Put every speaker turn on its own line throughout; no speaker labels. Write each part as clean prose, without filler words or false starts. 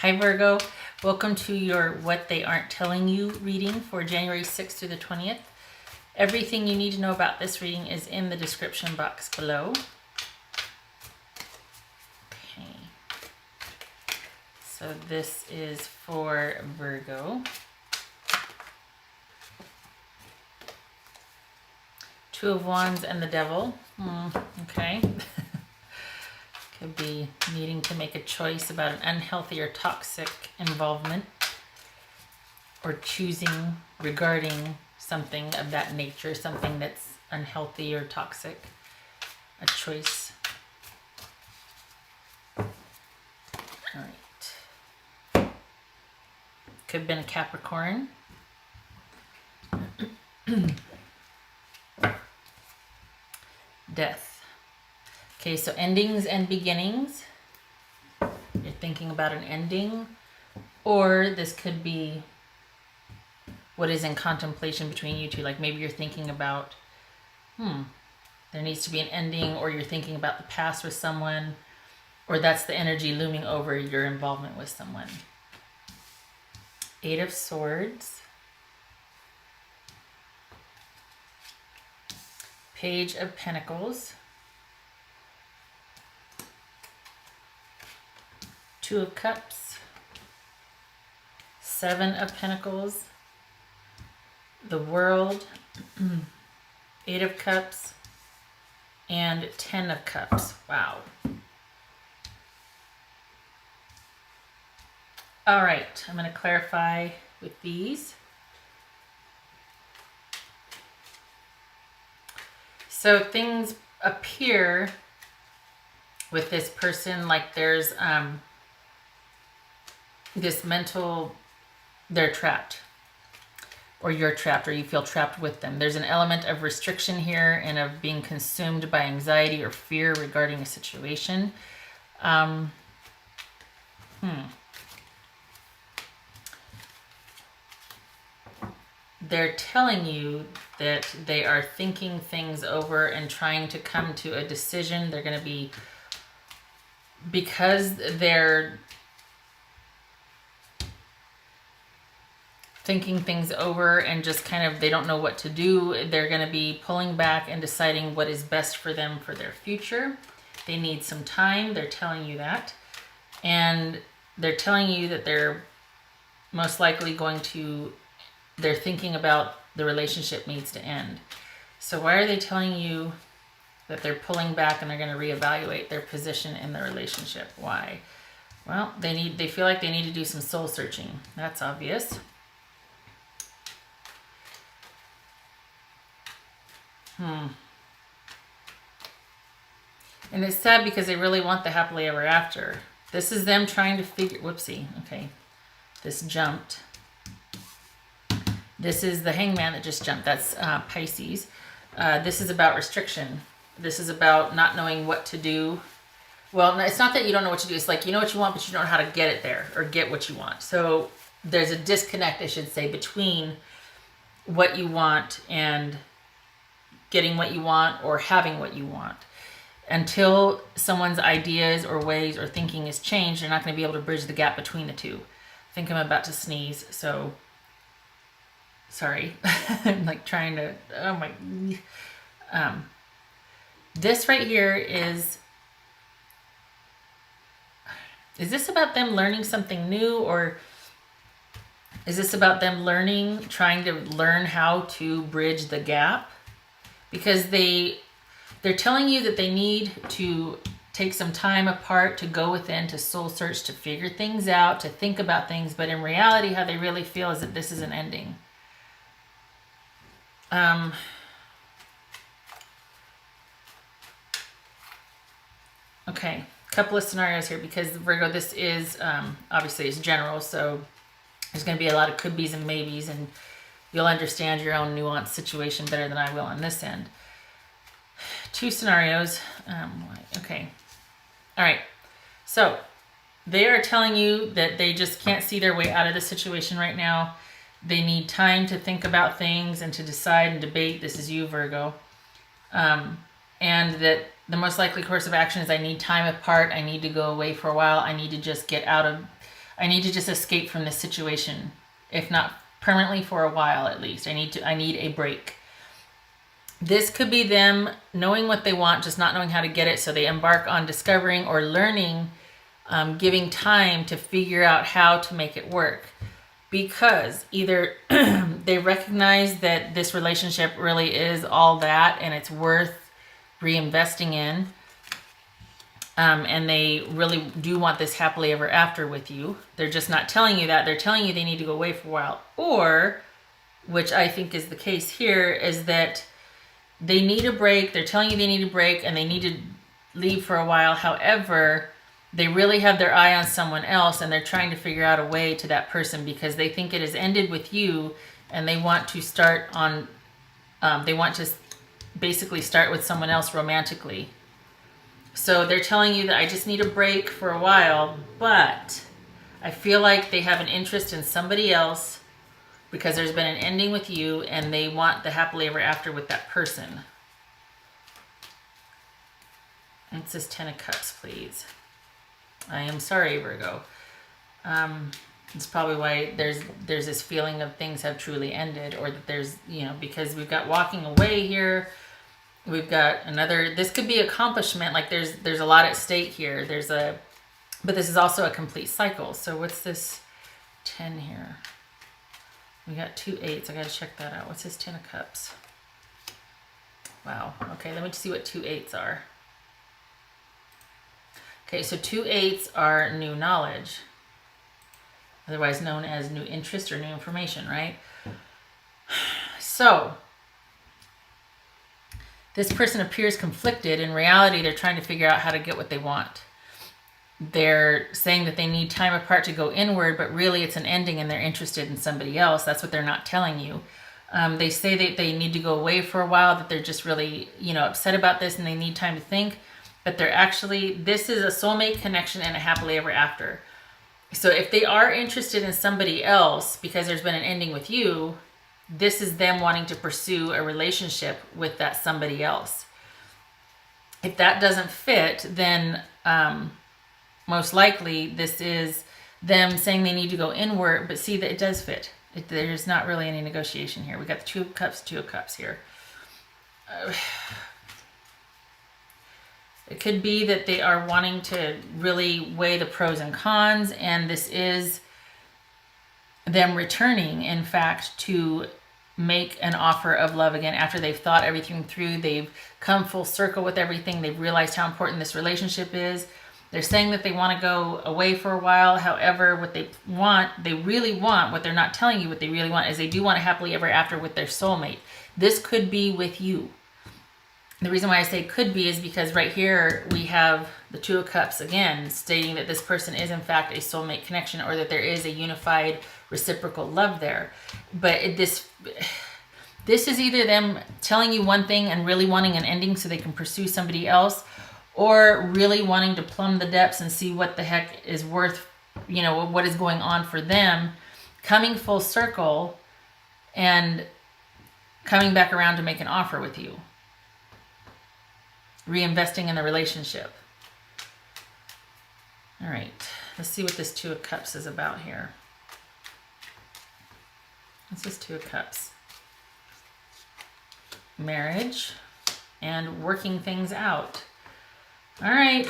Hi Virgo, welcome to your What They Aren't Telling You reading for January 6th through the 20th. Everything you need to know about this reading is in the description box below. Okay, so this is for Virgo. Two of Wands and the Devil. Okay. Could be needing to make a choice about an unhealthy or toxic involvement, or choosing regarding something of that nature, something that's unhealthy or toxic. A choice. All right. Could have been a Capricorn. Death. Okay, so endings and beginnings. You're thinking about an ending, or this could be what is in contemplation between you two. Like maybe you're thinking about, there needs to be an ending, or you're thinking about the past with someone, or that's the energy looming over your involvement with someone. Eight of Swords. Page of Pentacles. Two of Cups, Seven of Pentacles, the World, Eight of Cups, and 10 of Cups. Wow. All right, I'm going to clarify with these. So things appear with this person like there's this mental, they're trapped, or you're trapped, or you feel trapped with them. There's an element of restriction here and of being consumed by anxiety or fear regarding a situation. They're telling you that they are thinking things over and trying to come to a decision. They're going to be, because they're thinking things over and just kind of, they don't know what to do. They're going to be pulling back and deciding what is best for them for their future. They need some time. They're telling you that. And they're telling you that they're most likely going to, they're thinking about the relationship needs to end. So why are they telling you that they're pulling back and they're going to reevaluate their position in the relationship? Why? Well, they feel like they need to do some soul searching. That's obvious. And it's sad because they really want the happily ever after. This is them trying to figure, whoopsie, okay. This jumped. This is the Hangman that just jumped. That's Pisces. This is about restriction. This is about not knowing what to do. Well, it's not that you don't know what to do. It's like you know what you want, but you don't know how to get it there or get what you want. So there's a disconnect, I should say, between what you want and getting what you want or having what you want. Until someone's ideas or ways or thinking is changed, they're not going to be able to bridge the gap between the two. I think I'm about to sneeze, so sorry. I'm like trying to, oh my. This right here is this about them learning something new, or is this about them trying to learn how to bridge the gap? Because they're telling you that they need to take some time apart to go within, to soul search, to figure things out, to think about things. But in reality, how they really feel is that this is an ending. Okay, a couple of scenarios here because Virgo, this is obviously it's general, so there's going to be a lot of could be's and maybes, and you'll understand your own nuanced situation better than I will on this end. Two scenarios. Okay. All right. So they are telling you that they just can't see their way out of the situation right now. They need time to think about things and to decide and debate. This is you, Virgo. And that the most likely course of action is I need time apart. I need to go away for a while. I need to just get out of, I need to just escape from this situation, if not permanently, for a while at least. I need a break. This could be them knowing what they want, just not knowing how to get it, so they embark on discovering or learning, giving time to figure out how to make it work. Because either they recognize that this relationship really is all that and it's worth reinvesting in, and they really do want this happily ever after with you. They're just not telling you that. They're telling you they need to go away for a while. Or, which I think is the case here, is that they need a break. They're telling you they need a break and they need to leave for a while. However, they really have their eye on someone else and they're trying to figure out a way to that person because they think it has ended with you and they want to start on, they want to basically start with someone else romantically. So they're telling you that I just need a break for a while, but I feel like they have an interest in somebody else because there's been an ending with you and they want the happily ever after with that person. It says 10 of Cups, please. I am sorry, Virgo. It's probably why there's this feeling of things have truly ended, or that there's, because we've got walking away here. We've got another, this could be accomplishment. Like there's a lot at stake here. But this is also a complete cycle. So what's this 10 here? We got 2 8s. I got to check that out. What's this 10 of Cups? Wow. Okay, let me see what 2 8s are. Okay, so 2 8s are new knowledge, otherwise known as new interest or new information, right? So this person appears conflicted. In reality, they're trying to figure out how to get what they want. They're saying that they need time apart to go inward, but really it's an ending and they're interested in somebody else. That's what they're not telling you. They say that they need to go away for a while, that they're just really, upset about this and they need time to think. But they're actually, this is a soulmate connection and a happily ever after. So if they are interested in somebody else because there's been an ending with you, this is them wanting to pursue a relationship with that somebody else. If that doesn't fit, then most likely this is them saying they need to go inward, but see that it does fit. There's not really any negotiation here. We got the 2 of Cups, 2 of Cups here. It could be that they are wanting to really weigh the pros and cons, and this is them returning, in fact, to make an offer of love again after they've thought everything through. They've come full circle with everything. They've realized how important this relationship is. They're saying that they want to go away for a while. However, what they really want, what they're not telling you what they really want, is they do want a happily ever after with their soulmate. This could be with you. The reason why I say could be is because right here we have the 2 of Cups again, stating that this person is in fact a soulmate connection, or that there is a unified reciprocal love there. But this is either them telling you one thing and really wanting an ending so they can pursue somebody else, or really wanting to plumb the depths and see what the heck is worth, what is going on for them, coming full circle and coming back around to make an offer with you. Reinvesting in the relationship. All right, let's see what this 2 of Cups is about here. What's this 2 of Cups? Marriage and working things out. All right.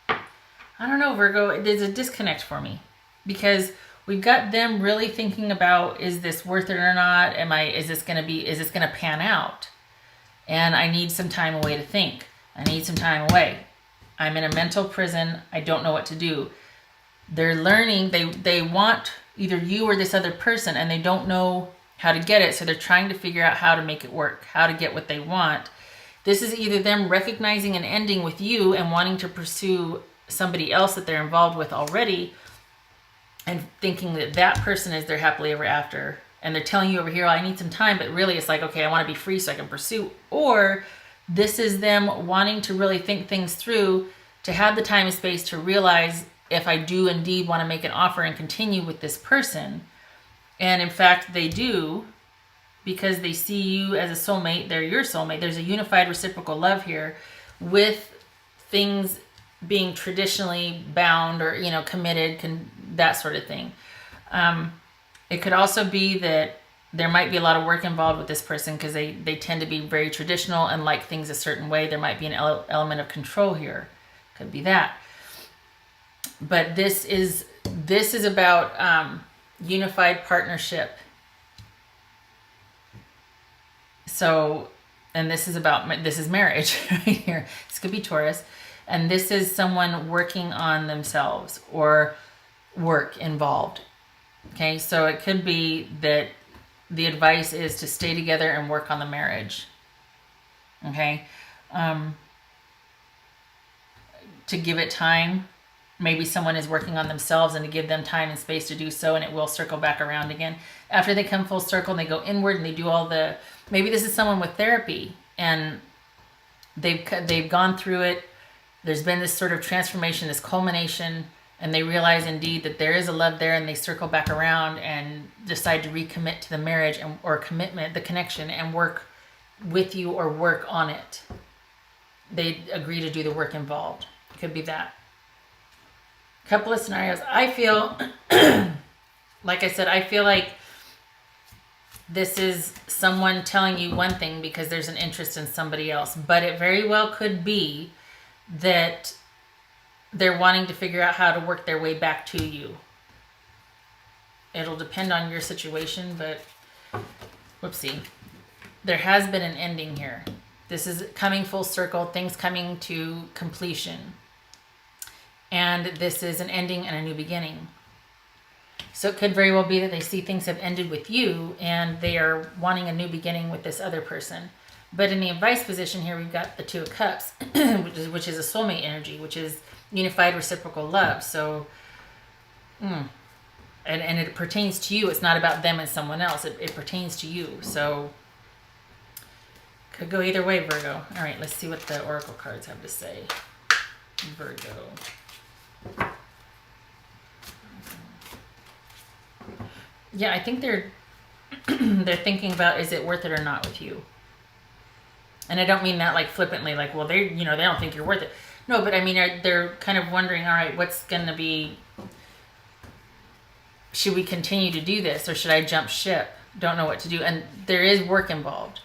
I don't know, Virgo. There's a disconnect for me because we've got them really thinking about, is this worth it or not? Is this going to pan out? And I need some time away to think. I need some time away. I'm in a mental prison. I don't know what to do. They're learning. They want either you or this other person, and they don't know how to get it. So they're trying to figure out how to make it work, how to get what they want. This is either them recognizing an ending with you and wanting to pursue somebody else that they're involved with already and thinking that that person is their happily ever after. And they're telling you over here, oh, I need some time, but really it's like, okay, I want to be free so I can pursue. Or this is them wanting to really think things through, to have the time and space to realize if I do indeed want to make an offer and continue with this person. And in fact, they do, because they see you as a soulmate. They're your soulmate. There's a unified reciprocal love here with things being traditionally bound or, committed, that sort of thing. It could also be that there might be a lot of work involved with this person because they tend to be very traditional and like things a certain way. There might be an element of control here. Could be that. But this is about unified partnership. So, and this is marriage right here. This could be Taurus. And this is someone working on themselves or work involved. Okay, so it could be that the advice is to stay together and work on the marriage. Okay, to give it time. Maybe someone is working on themselves and to give them time and space to do so, and it will circle back around again. After they come full circle and they go inward and they do all the, maybe this is someone with therapy and they've gone through it. There's been this sort of transformation, this culmination, and they realize indeed that there is a love there, and they circle back around and decide to recommit to the marriage or commitment, the connection, and work with you or work on it. They agree to do the work involved. Could be that. Couple of scenarios. I feel, like I said, I feel like this is someone telling you one thing because there's an interest in somebody else, but it very well could be that they're wanting to figure out how to work their way back to you. It'll depend on your situation, but whoopsie. There has been an ending here. This is coming full circle, things coming to completion. And this is an ending and a new beginning. So it could very well be that they see things have ended with you and they are wanting a new beginning with this other person. But in the advice position here, we've got the Two of Cups, which is a soulmate energy, which is unified reciprocal love. So, and it pertains to you. It's not about them and someone else. It pertains to you. So, could go either way, Virgo. All right, let's see what the oracle cards have to say. Virgo. Yeah, I think they're thinking about, is it worth it or not with you? And I don't mean that like flippantly, like, well, they don't think you're worth it. No, but I mean, they're kind of wondering, all right, what's going to be, should we continue to do this or should I jump ship? Don't know what to do. And there is work involved.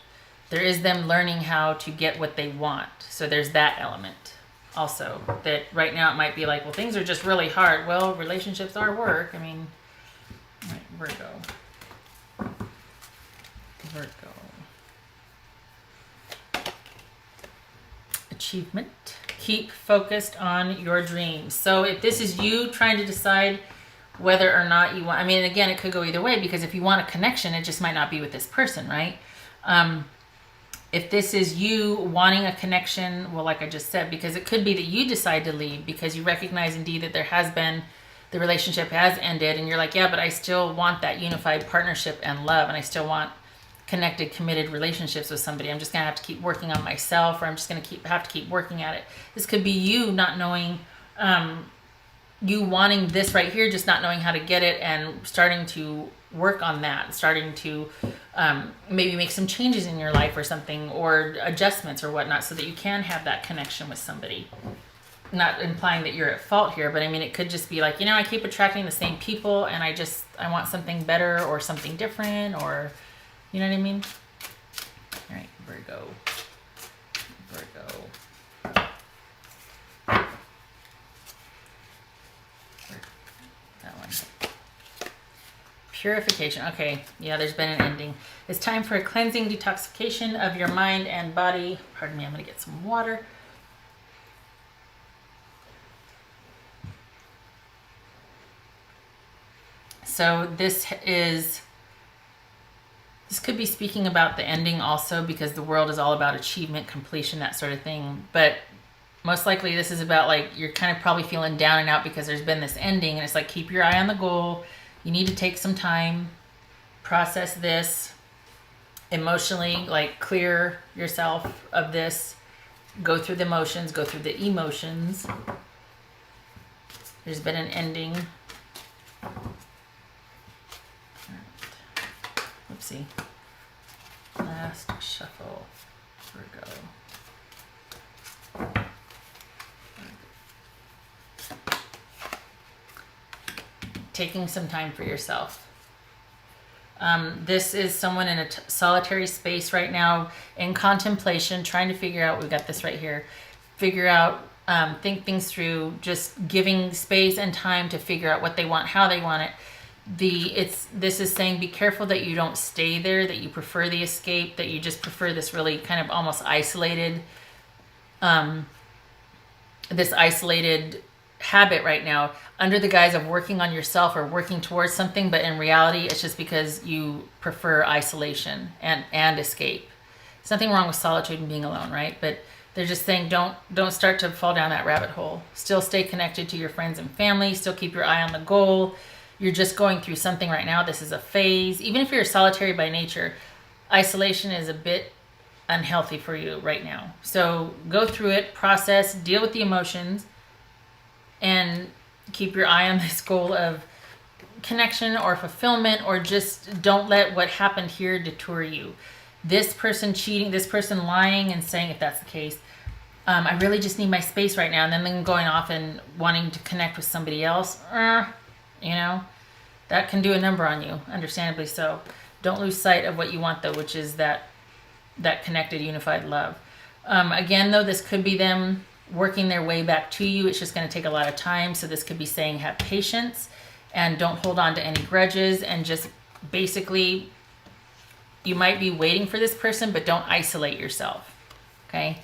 There is them learning how to get what they want. So there's that element also, that right now it might be like, well, things are just really hard. Well, relationships are work. I mean, all right, Virgo. Achievement. Keep focused on your dreams. So if this is you trying to decide whether or not you want, I mean, again, it could go either way, because if you want a connection, it just might not be with this person, right? If this is you wanting a connection, well, like I just said, because it could be that you decide to leave because you recognize indeed that there has been, the relationship has ended, and you're like, yeah, but I still want that unified partnership and love, and I still want connected, committed relationships with somebody. I'm just gonna have to keep working on myself, or I'm just gonna have to keep working at it. This could be you not knowing, you wanting this right here, just not knowing how to get it, and starting to work on that, starting to maybe make some changes in your life or something, or adjustments or whatnot, so that you can have that connection with somebody. Not implying that you're at fault here, but I mean, it could just be like, I keep attracting the same people, and I want something better or something different, or you know what I mean? All right, Virgo. That one. Purification. Okay, yeah, there's been an ending. It's time for a cleansing, detoxification of your mind and body. Pardon me, I'm going to get some water. So this could be speaking about the ending also, because the world is all about achievement, completion, that sort of thing. But most likely this is about, like, you're kind of probably feeling down and out because there's been this ending, and it's like, keep your eye on the goal. You need to take some time, process this emotionally, like clear yourself of this, go through the motions, go through the emotions. There's been an ending. Oopsie. Last shuffle. Virgo. taking some time for yourself. This is someone in a solitary space right now, in contemplation, trying to figure out, we've got this right here, figure out, think things through, just giving space and time to figure out what they want, how they want it. This is saying be careful that you don't stay there, that you prefer the escape, that you just prefer this really kind of almost isolated, this isolated habit right now, under the guise of working on yourself or working towards something, but in reality it's just because you prefer isolation and escape. There's nothing wrong with solitude and being alone, right? But they're just saying don't start to fall down that rabbit hole. Still stay connected to your friends and family, still keep your eye on the goal. You're just going through something right now. This is a phase. Even if you're solitary by nature, isolation is a bit unhealthy for you right now. So go through it, process, deal with the emotions, and keep your eye on this goal of connection or fulfillment, or just don't let what happened here detour you. This person cheating, this person lying and saying, if that's the case, I really just need my space right now, and then them going off and wanting to connect with somebody else, you know, that can do a number on you, understandably so. Don't lose sight of what you want, though, which is that connected, unified love. Again, though, this could be them working their way back to you. It's just going to take a lot of time. So this could be saying have patience and don't hold on to any grudges, and just basically you might be waiting for this person, but don't isolate yourself. Okay.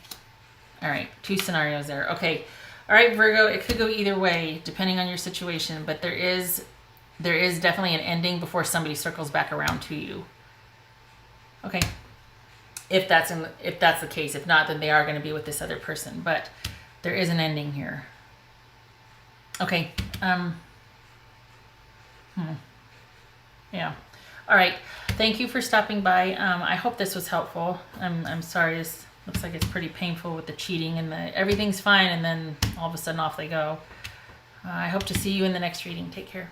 All right. 2 scenarios there. Okay. All right, Virgo, it could go either way depending on your situation, but there is definitely an ending before somebody circles back around to you. Okay. If that's the case. If not, then they are going to be with this other person, but there is an ending here. Okay. Yeah. All right. Thank you for stopping by. I hope this was helpful. I'm sorry. This looks like it's pretty painful with the cheating and everything's fine, and then all of a sudden off they go. I hope to see you in the next reading. Take care.